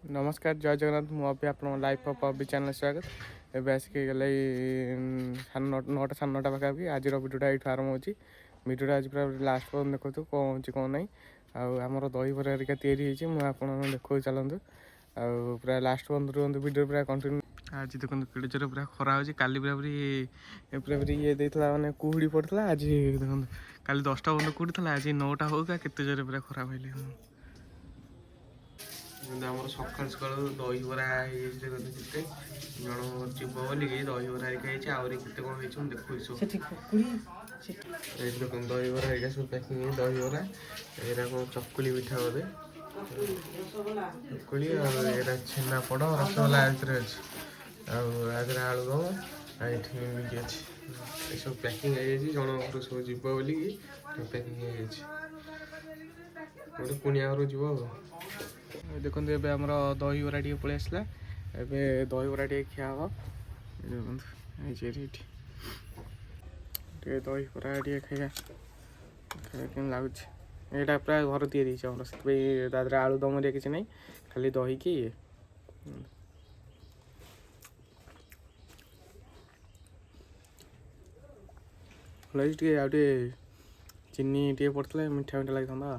नमस्कार जय जगन्नाथ मुझे आप लाइफ अफ अभी चैनल स्वागत एवं आसिक गले 9टा 9:30 पाखापी आज भिडियोटा ये आरंभ होती भिडियोटा आज पूरा लास्ट पर्यटन देखो कौन हो कौन ना आमर दहीबरा हरिका तैयारी होती देखो चलतु पूरा लास्ट पर्यटन रुहतु भिडियो पूरा कंटिन्यू। आज देखो केड़े जोर पूरा खरा हो पूरा ये देता मैंने कुहुड़ी पड़ता आज देखो काली 10टा बंद कुहुड़ी था आज 9टा होगा केते जोर पूरा खरा पड़े आम सका सका दहीबरा केते जन जीव बोल दहीबरा हरिका आहरी केते कौन देखो दहीबरा हरिका सब पैकिंग दहीबरा एरा कौन चकुली पिठा बोधे चकुली और छेना पड़ रसगोला अच्छे आदि आलुदम ये अच्छे सब पैकिंग जन सब जीव बोल पैकिंग गोटे कुणिया घर जीव देखो ये आम दहीबरा टे पलि आसला ए दहीबरा टे खिया हम दहीबरा टे खाଇବା केम लगुच यहाँ पूरा घर तैयारी से आलुदम किसी ना खाली दही कि आटे चीनी टे पड़ता मीठा मीठा लगी था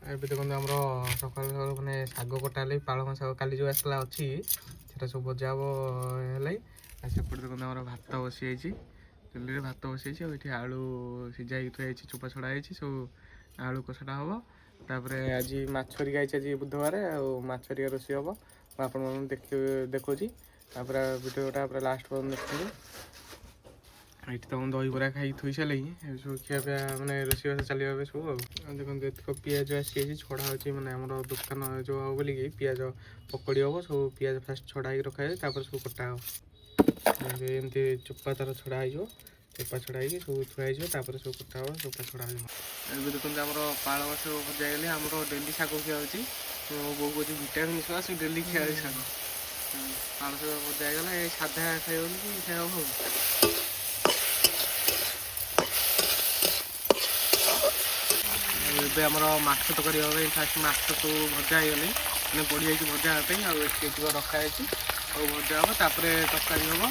ଏବେ ଦେଖନ୍ତୁ ଆମର ସକାଳୁ ସକାଳୁ ମାନେ ଶାଗ କଟା ହେଲେ ପାଳଙ୍ଗ ଶାଗ କାଲି ଯେଉଁ ଆସିଲା ଅଛି ସେଟା ସବୁ ଭଜା ହେବ ହେଲେ ଆଉ ସେପଟେ ଦେଖନ୍ତୁ ଆମର ଭାତ ବସିଯାଇଛି ଚୁଲିରେ ଭାତ ବସିଯାଇଛି ଆଉ ଏଠି ଆଳୁ ସିଝା ହେଇକି ଥୁଆ ହେଇଛି ଚୋପା ଛଡ଼ା ହେଇଛି ସବୁ ଆଳୁ କଷାଟା ହେବ ତାପରେ ଆଜି ମାଛ ହେରିକା ହେଇଛି ଆଜି ବୁଧବାର ଆଉ ମାଛ ହେରିକା ରୋଷେଇ ହେବ ମୁଁ ଆପଣମାନଙ୍କୁ ଦେଖାଉଛି ତାପରେ ଭିଡ଼ିଓଟା ପୁରା ଲାଷ୍ଟ ପର୍ଯ୍ୟନ୍ତ ଦେଖନ୍ତୁ। ଏଠି ତ ଦହିବରା ଖାଇକି ଥୋଇ ସାରିଲେଣି ସବୁ ଖିଆପିଆ ମାନେ ରୋଷେଇବାସ ଚାଲିବା ଏବେ ସବୁ ଆଉ ଦେଖନ୍ତୁ ଏତିକ ପିଆଜ ଆସିଯାଇଛି ଛଡ଼ା ହେଉଛି ମାନେ ଆମର ଦୋକାନ ଯେଉଁ ହେବ ବୋଲିକି ପିଆଜ ପକୋଡ଼ି ହେବ ସବୁ ପିଆଜ ଫାଷ୍ଟ ଛଡ଼ା ହେଇକି ରଖାଯାଏ ତାପରେ ସବୁ କଟା ହେବ ଏମିତି ଚୋପା ତାର ଛଡ଼ା ହେଇଯିବ ଚୋପା ଛଡ଼ା ହେଇକି ସବୁ ଥୁଆ ହେଇଯିବ ତାପରେ ସବୁ କଟା ହେବ ଚୋପା ଛଡ଼ା ହେଇଯିବ। ଏବେ ଦେଖନ୍ତୁ ଆମର ପାଳଙ୍ଗ ସବୁ ଭଜା ହେଇଗଲେ ଆମର ଡେଲି ଶାଗ ଖିଆ ହେଉଛି ମୋ ବୋଉ କହୁଛି ଭିଟାମିନ୍ ସବୁ ଆସି ଡେଲି ଖିଆ ହେଉଛି ଶାଗ ପାଳଙ୍ଗ ସବୁ ଭଜା ହେଇଗଲା ଏ ସାଧା ଖାଇବନି କି ଖାଇବ ହଉ ଏବେ ଆମର ମାଛ ତରକାରୀ ହେବା ପାଇଁ ଫାଷ୍ଟ ମାଛ ସବୁ ଭଜା ହେଇଗଲେ ମାନେ ପଡ଼ି ଯାଇଛି ଭଜା ହେବା ପାଇଁ ଆଉ ଏତିକ ରଖାଯାଇଛି ଆଉ ଭଜା ହେବ ତାପରେ ତରକାରୀ ହେବ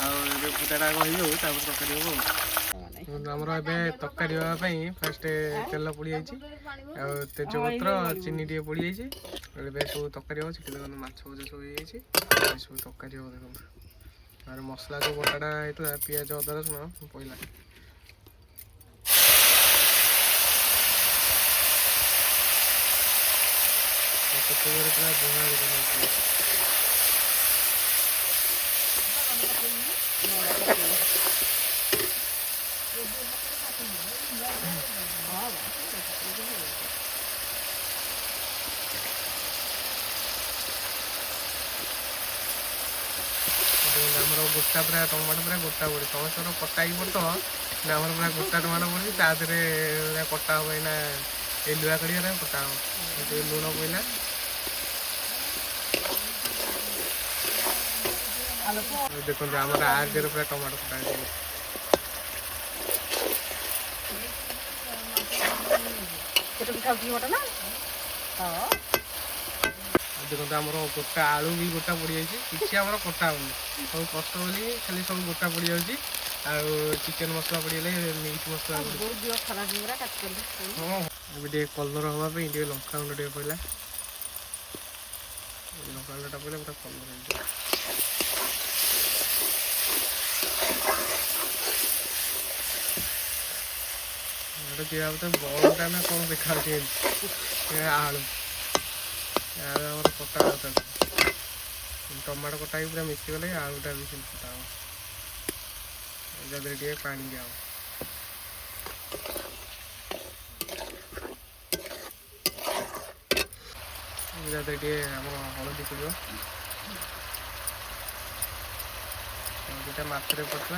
ଆଉ ଏବେ ଭଜାଟା ହେଇଯାଉ ତାପରେ ତରକାରୀ ହେବ ଆଉ ଆମର ଏବେ ତରକାରୀ ହେବା ପାଇଁ ଫାଷ୍ଟ ତେଲ ପଡ଼ିଯାଇଛି ଆଉ ତେଜପତ୍ର ଚିନି ଟିକେ ପଡ଼ିଯାଇଛି ଏବେ ସବୁ ତରକାରୀ ହେବ ସେଠି ଦେଖନ୍ତୁ ମାଛ ଭଜା ସବୁ ହେଇଯାଇଛି ସବୁ ତରକାରୀ ହେବ ଦେଖନ୍ତୁ ତାପରେ ମସଲା ଯେଉଁ ବଟାଟା ହେଇଥିଲା ପିଆଜ ଅଦା ରସୁଣ ପଡ଼ିଲା पूरा बुहा आमर गोटा पूरा टमाटो पूरा गोटा पड़े समस्त कटा ही पड़ता आमर पूरा गोटा टमाटो पड़ी तादे कटा हम ना ये लुआ कड़ी कटा हम लुण पड़ा देखो आम आगे पूरा टमाटो कटा देखो आम गोटा आलू भी गोटा पड़ जाए किसी आम कटा होनी सब कष्ट बोली खाली सब गोटा पड़ जाऊँगी चिकेन मसला पड़गले मीट मसला हाँ अभी कलर हाँपी लंका गुंड पड़ा लंका गुंडा पड़े पूरा कलर दिया बलटा ना कौन देखा आलू आम कटा टमाटो कटा पूरा मिसीगले आलूटा भी कटा जब टे पानी दिया टे हलदी पड़ो दुटा माछरे पड़ता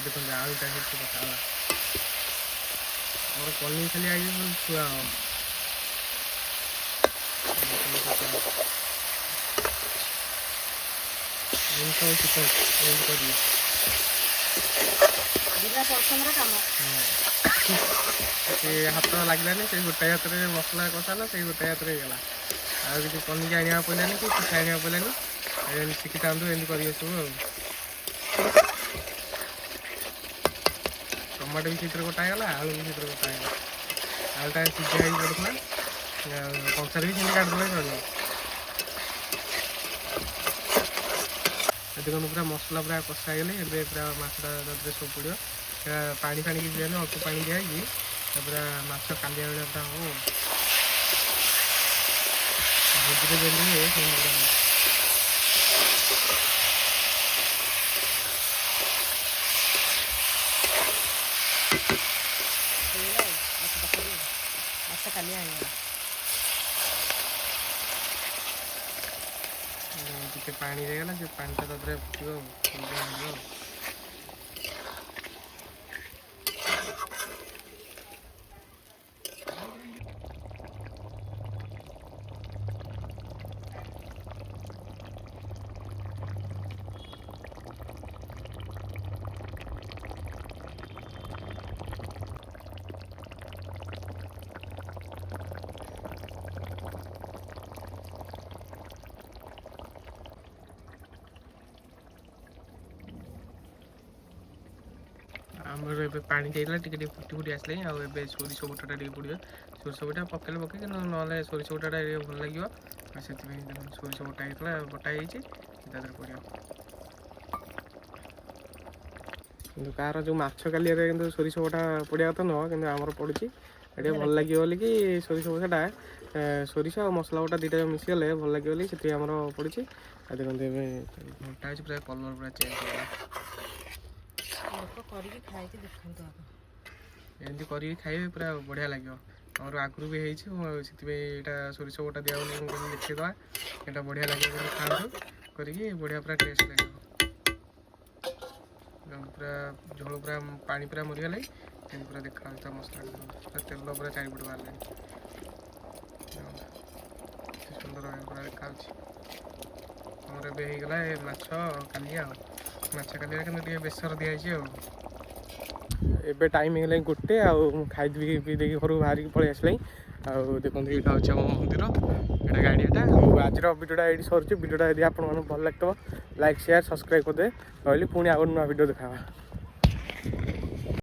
देखो आलूटा पका ଆମର ପନିର ଖାଲି ଆଇଛି ଛୁଆ କରିବି ସେ ହାତ ଲାଗିଲାନି ସେଇ ଗୋଟାଏ ହାତରେ ମସଲା କଷାଲା ସେଇ ଗୋଟାଏ ହାତରେ ହେଇଗଲା ଆଉ କିଛି ପନିକି ଆଣିବାକୁ ପଡ଼ିଲାନି କି ପିଠା ଆଣିବାକୁ ପଡ଼ିଲାନି ଏମିତି ଶିଖିଥାନ୍ତୁ ଏମିତି କରିବେ ସବୁ ଆଉ ଟମାଟୋ ବି ସେଥିରେ କଟା ହେଇଗଲା ଆଳୁ ବି ସେଥିରେ କଟା ହେଇଗଲା ଆଳୁଟା ସିଝା ହେଇକି ପଡ଼ୁଥିଲା କଂସାରେ ବି ସେମିତି କାଟିଦେଲେ ଚଳିବ ଦେଖନ୍ତୁ ପୁରା ମସଲା ପୁରା କଷା ହେଇଗଲେ ଏବେ ପୁରା ମାଛଟା ତାଦେହରେ ସବୁ ପଡ଼ିବ ସେଟା ପାଣି ଫାଣି କିଛି ଦିଆନି ଅଳ୍ପ ପାଣି ଦିଆହେଇକି ତାପରେ ମାଛ କାଲିଆ ଭଳିଆ ପୁରା ହବ ଭୋଜିରେ ଯେମିତି ହୁଏ ସେମିତି ପୁରା କାଲିଆ ହେଇଗଲା ଟିକେ ପାଣି ହେଇଗଲା ସେ ପାଣିଟା ତାଦେହରେ ଫୁଟିବ ହେଇଯିବ ଆମର ଏବେ ପାଣି ଦେଇଥିଲା ଟିକେ ଟିକେ ଫୁଟି ଫୁଟି ଆସିଲାଣି ଆଉ ଏବେ ସୋରିଷ ବଟାଟା ଟିକେ ପଡ଼ିବ ସୋରିଷ ବଟା ପକେଇଲେ ପକେଇ କିନ୍ତୁ ନହେଲେ ସୋରିଷ ବଟାଟା ଟିକେ ଭଲ ଲାଗିବ ଆଉ ସେଥିପାଇଁ ସୋରିଷ ବଟା ହେଇଥିଲା ବଟା ହେଇଛି ତା ଦେହରେ ପଡ଼ିବ କିନ୍ତୁ କାହାର ଯେଉଁ ମାଛ କାଲିଆରେ କିନ୍ତୁ ସୋରିଷ ବଟା ପଡ଼ିବା କଥା ନୁହଁ କିନ୍ତୁ ଆମର ପଡ଼ୁଛି ଟିକେ ଭଲ ଲାଗିବ ବୋଲିକି ସୋରିଷ ବଟାଟା ସୋରିଷ ଆଉ ମସଲା ବଟା ଦୁଇଟା ମିଶିଗଲେ ଭଲ ଲାଗିବ ବୋଲି ସେଥିପାଇଁ ଆମର ପଡ଼ୁଛି ଆଉ ଦେଖନ୍ତୁ ଏବେ ଘଣ୍ଟା ହେଉଛି ପୁରା କଲର୍ ପୁରା ଚେଞ୍ଜ ହେଇଗଲା କରିକି ଖାଇକି ଦେଖନ୍ତୁ ଏମିତି କରିକି ଖାଇବେ ପୁରା ବଢ଼ିଆ ଲାଗିବ ଆମର ଆଗରୁ ବି ହେଇଛି ସେଥିପାଇଁ ଏଇଟା ସୋରିଷ ବଟା ଦିଆ ବୋଲି ମୁଁ କହିଲି ଦେଖେଇଦେବା ଏଇଟା ବଢ଼ିଆ ଲାଗିବ ବୋଲି ଖାଆନ୍ତୁ କରିକି ବଢ଼ିଆ ପୁରା ଟେଷ୍ଟ ଲାଗିବ ପୁରା ଝୋଳ ପୁରା ପାଣି ପୁରା ମରିଗଲାଣି ଏମିତି ପୁରା ଦେଖାଯାଉଛି ତା ମସଲା ପୁରା ତେଲ ପୁରା ଚାରିପଟେ ବାହାରିଲାଣି ଏତେ ସୁନ୍ଦର ଭାବେ ପୁରା ଦେଖାଯାଉଛି ଆମର ଏବେ ହେଇଗଲା ଏ ମାଛ କାଲିଆ ଆଉ ମାଛ କାଲିଆରେ କିନ୍ତୁ ଟିକେ ବେସର ଦିଆହେଇଛି ଆଉ ଏବେ ଟାଇମ୍ ହେଇଗଲାଣି 1 ଆଉ ମୁଁ ଖାଇଦେବି ପିଇ ଦେଇକି ଘରକୁ ବାହାରିକି ପଳେଇ ଆସିଲାଣି ଆଉ ଦେଖନ୍ତୁ ଏଇଟା ହେଉଛି ଆମ ମନ୍ଦିର ଏଇଟା ଗାଡ଼ିଆଟା ଆଉ ଆଜିର ଭିଡ଼ିଓଟା ଏଇଠି ସରୁଛି ଭିଡ଼ିଓଟା ଯଦି ଆପଣମାନଙ୍କୁ ଭଲ ଲାଗିଥିବ ଲାଇକ୍ ସେୟାର ସବସ୍କ୍ରାଇବ୍ କରିଦେବେ ରହିଲି ପୁଣି ଆଉ ଗୋଟେ ନୂଆ ଭିଡ଼ିଓ ଦେଖାହେବା